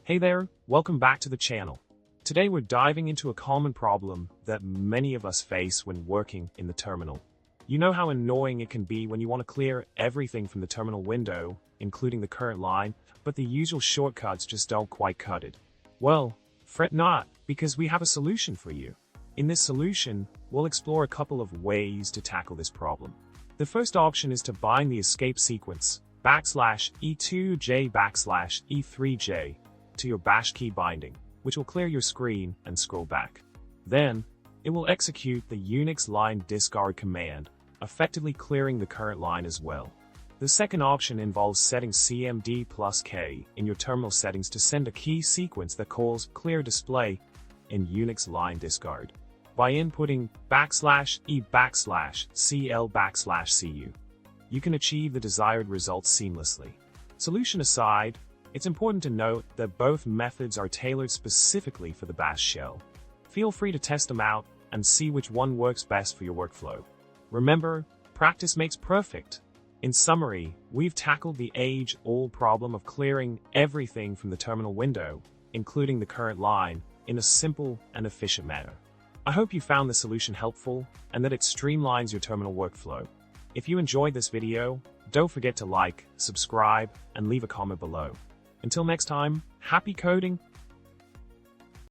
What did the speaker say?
Hey there, welcome back to the channel. Today we're diving into a common problem that many of us face when working in the terminal. You know how annoying it can be when you want to clear everything from the terminal window, including the current line, but the usual shortcuts just don't quite cut it. Well, fret not, because we have a solution for you. In this solution, we'll explore a couple of ways to tackle this problem. The first option is to bind the escape sequence \E2J\E3J to your bash key binding, which will clear your screen and scroll back. Then, it will execute the Unix line discard command, effectively clearing the current line as well. The second option involves setting cmd+k in your terminal settings to send a key sequence that calls clear display in Unix line discard. By inputting \E\cl\cu, you can achieve the desired results seamlessly. Solution aside, it's important to note that both methods are tailored specifically for the bash shell. Feel free to test them out and see which one works best for your workflow. Remember, practice makes perfect. In summary, we've tackled the age-old problem of clearing everything from the terminal window, including the current line, in a simple and efficient manner. I hope you found the solution helpful and that it streamlines your terminal workflow. If you enjoyed this video, don't forget to like, subscribe, and leave a comment below. Until next time, happy coding!